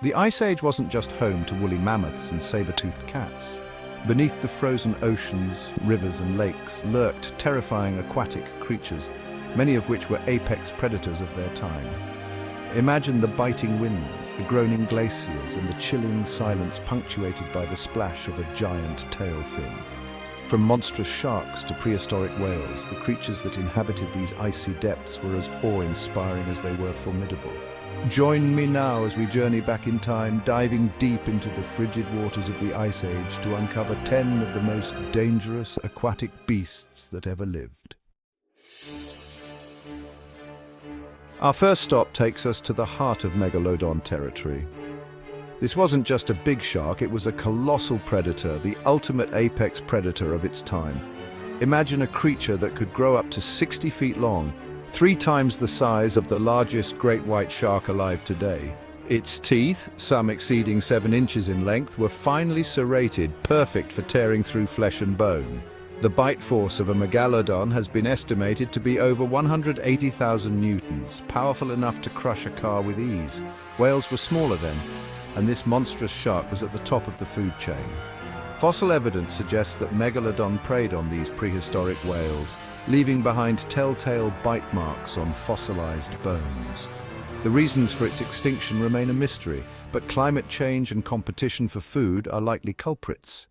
The Ice Age wasn't just home to woolly mammoths and saber-toothed cats. Beneath the frozen oceans, rivers and lakes lurked terrifying aquatic creatures, many of which were apex predators of their time. Imagine the biting winds, the groaning glaciers, and the chilling silence punctuated by the splash of a giant tail fin. From monstrous sharks to prehistoric whales, the creatures that inhabited these icy depths were as awe-inspiring as they were formidable. Join me now as we journey back in time, diving deep into the frigid waters of the Ice Age to uncover 10 of the most dangerous aquatic beasts that ever lived. Our first stop takes us to the heart of Megalodon territory. This wasn't just a big shark, it was a colossal predator, the ultimate apex predator of its time. Imagine a creature that could grow up to 60 feet long, 3 times the size of the largest great white shark alive today. Its teeth, some exceeding 7 inches in length, were finely serrated, perfect for tearing through flesh and bone. The bite force of a Megalodon has been estimated to be over 180,000 newtons, powerful enough to crush a car with ease. Whales were smaller then, and this monstrous shark was at the top of the food chain. Fossil evidence suggests that Megalodon preyed on these prehistoric whales, leaving behind telltale bite marks on fossilized bones. The reasons for its extinction remain a mystery, but climate change and competition for food are likely culprits.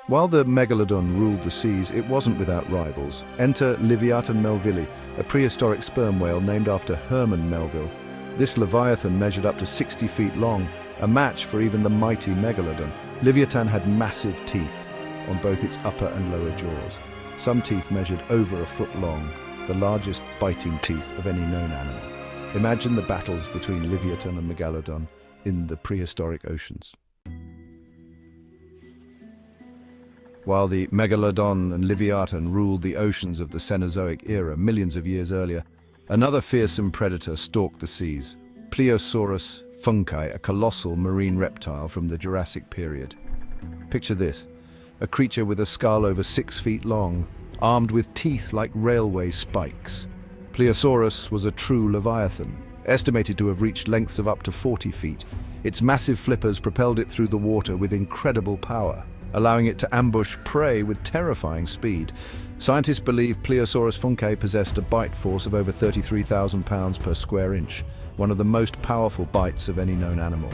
While the Megalodon ruled the seas, it wasn't without rivals. Enter Livyatan melvilli, a prehistoric sperm whale named after Herman Melville. This Leviathan measured up to 60 feet long, a match for even the mighty Megalodon. Livyatan had massive teeth on both its upper and lower jaws. Some teeth measured over a foot long, the largest biting teeth of any known animal. Imagine the battles between Livyatan and Megalodon in the prehistoric oceans. While the Megalodon and Livyatan ruled the oceans of the Cenozoic era millions of years earlier, another fearsome predator stalked the seas. Pleosaurus funki, a colossal marine reptile from the Jurassic period. Picture this, a creature with a skull over 6 feet long, armed with teeth like railway spikes. Pleosaurus was a true Leviathan, estimated to have reached lengths of up to 40 feet. Its massive flippers propelled it through the water with incredible power, allowing it to ambush prey with terrifying speed. Scientists believe Pleosaurus funki possessed a bite force of over 33,000 pounds per square inch, one of the most powerful bites of any known animal.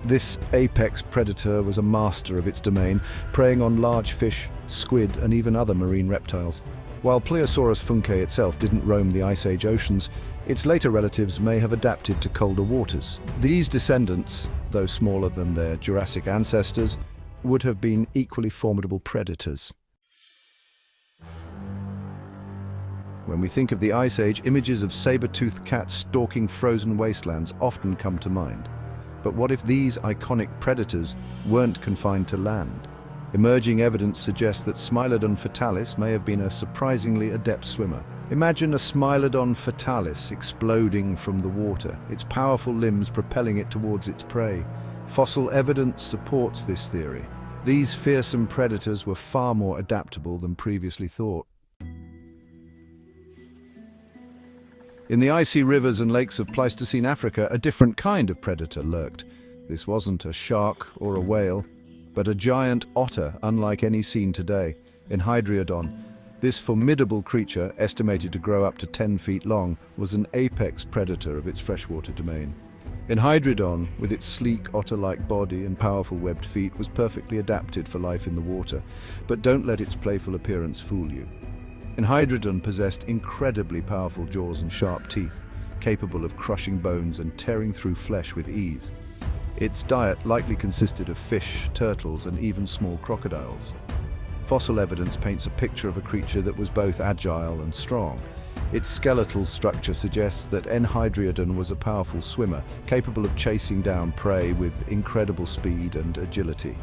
This apex predator was a master of its domain, preying on large fish, squid, and even other marine reptiles. While Pleosaurus funki itself didn't roam the Ice Age oceans, its later relatives may have adapted to colder waters. These descendants, though smaller than their Jurassic ancestors, would have been equally formidable predators. When we think of the Ice Age, images of saber-toothed cats stalking frozen wastelands often come to mind. But what if these iconic predators weren't confined to land? Emerging evidence suggests that Smileodon Fatalis may have been a surprisingly adept swimmer. Imagine a Smileodon Fatalis exploding from the water, its powerful limbs propelling it towards its prey. Fossil evidence supports this theory. These fearsome predators were far more adaptable than previously thought. In the icy rivers and lakes of Pleistocene Africa, a different kind of predator lurked. This wasn't a shark or a whale, but a giant otter unlike any seen today. In Hydriodon, this formidable creature, estimated to grow up to 10 feet long, was an apex predator of its freshwater domain. In Hydriodon, with its sleek otter-like body and powerful webbed feet, was perfectly adapted for life in the water, but don't let its playful appearance fool you. Hydriodon possessed incredibly powerful jaws and sharp teeth, capable of crushing bones and tearing through flesh with ease. Its diet likely consisted of fish, turtles, and even small crocodiles. Fossil evidence paints a picture of a creature that was both agile and strong. Its skeletal structure suggests that Hydriodon was a powerful swimmer, capable of chasing down prey with incredible speed and agility.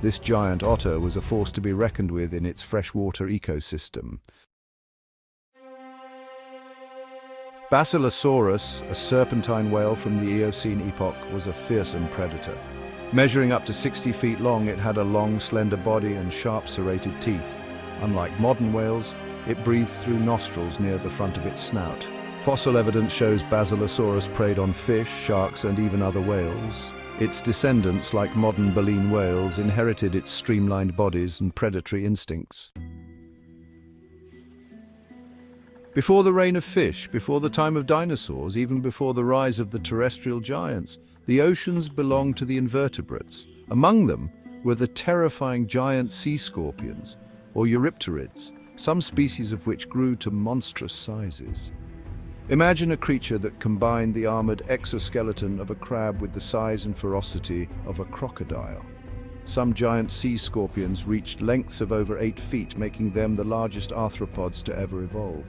This giant otter was a force to be reckoned with in its freshwater ecosystem. Basilosaurus, a serpentine whale from the Eocene epoch, was a fearsome predator. Measuring up to 60 feet long, it had a long, slender body and sharp serrated teeth. Unlike modern whales, it breathed through nostrils near the front of its snout. Fossil evidence shows Basilosaurus preyed on fish, sharks, and even other whales. Its descendants, like modern baleen whales, inherited its streamlined bodies and predatory instincts. Before the reign of fish, before the time of dinosaurs, even before the rise of the terrestrial giants, the oceans belonged to the invertebrates. Among them were the terrifying giant sea scorpions, or eurypterids, some species of which grew to monstrous sizes. Imagine a creature that combined the armored exoskeleton of a crab with the size and ferocity of a crocodile. Some giant sea scorpions reached lengths of over 8 feet, making them the largest arthropods to ever evolve.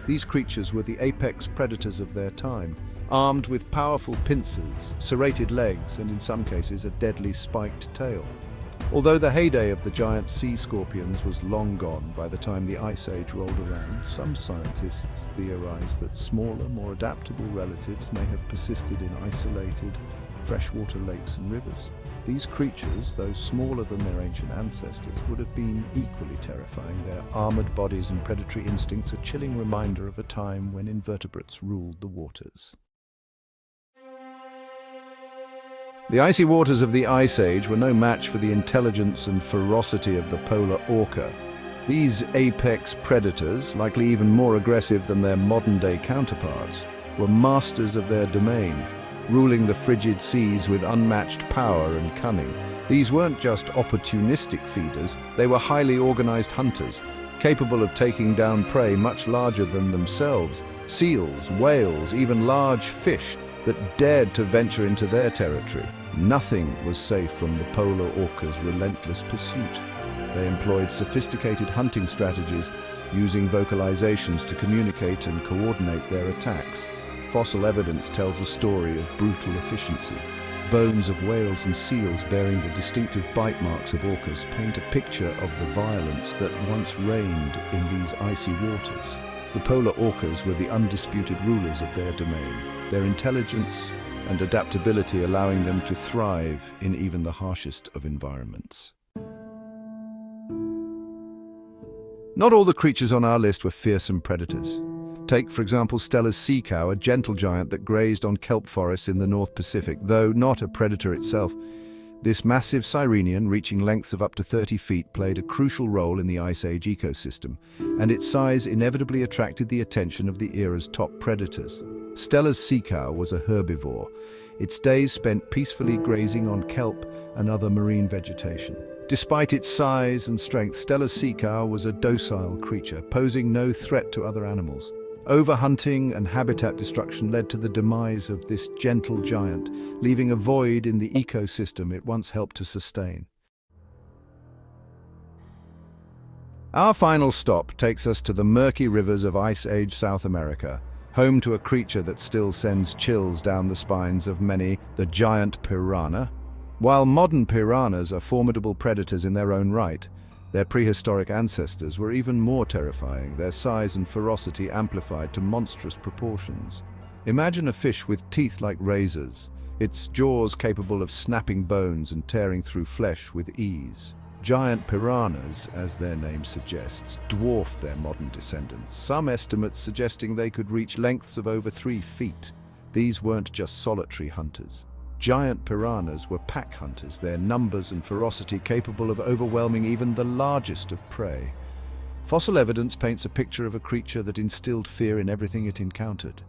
These creatures were the apex predators of their time, armed with powerful pincers, serrated legs, and in some cases a deadly spiked tail. Although the heyday of the giant sea scorpions was long gone by the time the Ice Age rolled around, some scientists theorize that smaller, more adaptable relatives may have persisted in isolated freshwater lakes and rivers. These creatures, though smaller than their ancient ancestors, would have been equally terrifying, their armored bodies and predatory instincts a chilling reminder of a time when invertebrates ruled the waters. The icy waters of the Ice Age were no match for the intelligence and ferocity of the polar orca. These apex predators, likely even more aggressive than their modern-day counterparts, were masters of their domain, ruling the frigid seas with unmatched power and cunning. These weren't just opportunistic feeders, they were highly organized hunters, capable of taking down prey much larger than themselves, seals, whales, even large fish that dared to venture into their territory. Nothing was safe from the polar orca's relentless pursuit. They employed sophisticated hunting strategies, using vocalizations to communicate and coordinate their attacks. Fossil evidence tells a story of brutal efficiency. Bones of whales and seals bearing the distinctive bite marks of orcas paint a picture of the violence that once reigned in these icy waters. The polar orcas were the undisputed rulers of their domain, their intelligence and adaptability allowing them to thrive in even the harshest of environments. Not all the creatures on our list were fearsome predators. Take, for example, Stellas Sea Cow, a gentle giant that grazed on kelp forests in the North Pacific. Though not a predator itself, this massive sirenian, reaching lengths of up to 30 feet, played a crucial role in the Ice Age ecosystem, and its size inevitably attracted the attention of the era's top predators. Stellas Sea Cow was a herbivore, its days spent peacefully grazing on kelp and other marine vegetation. Despite its size and strength, Stellas Sea Cow was a docile creature, posing no threat to other animals. Overhunting and habitat destruction led to the demise of this gentle giant, leaving a void in the ecosystem it once helped to sustain. Our final stop takes us to the murky rivers of Ice Age South America, home to a creature that still sends chills down the spines of many, the giant piranha. While modern piranhas are formidable predators in their own right, their prehistoric ancestors were even more terrifying, their size and ferocity amplified to monstrous proportions. Imagine a fish with teeth like razors, its jaws capable of snapping bones and tearing through flesh with ease. Giant piranhas, as their name suggests, dwarfed their modern descendants, some estimates suggesting they could reach lengths of over 3 feet. These weren't just solitary hunters. Giant piranhas were pack hunters, their numbers and ferocity capable of overwhelming even the largest of prey. Fossil evidence paints a picture of a creature that instilled fear in everything it encountered.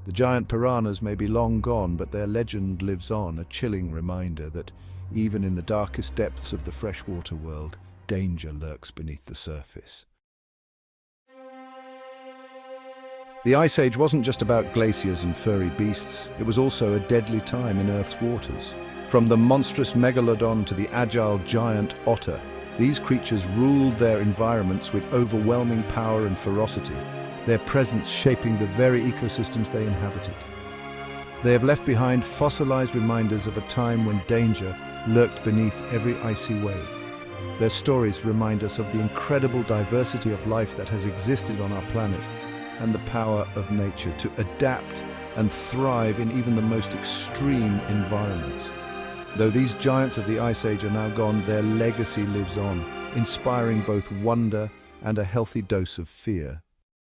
The giant piranhas may be long gone, but their legend lives on, a chilling reminder that even in the darkest depths of the freshwater world, danger lurks beneath the surface. The Ice Age wasn't just about glaciers and furry beasts, it was also a deadly time in Earth's waters. From the monstrous Megalodon to the agile giant otter, these creatures ruled their environments with overwhelming power and ferocity, their presence shaping the very ecosystems they inhabited. They have left behind fossilized reminders of a time when danger lurked beneath every icy wave. Their stories remind us of the incredible diversity of life that has existed on our planet, and the power of nature to adapt and thrive in even the most extreme environments. Though these giants of the Ice Age are now gone, their legacy lives on, inspiring both wonder and a healthy dose of fear.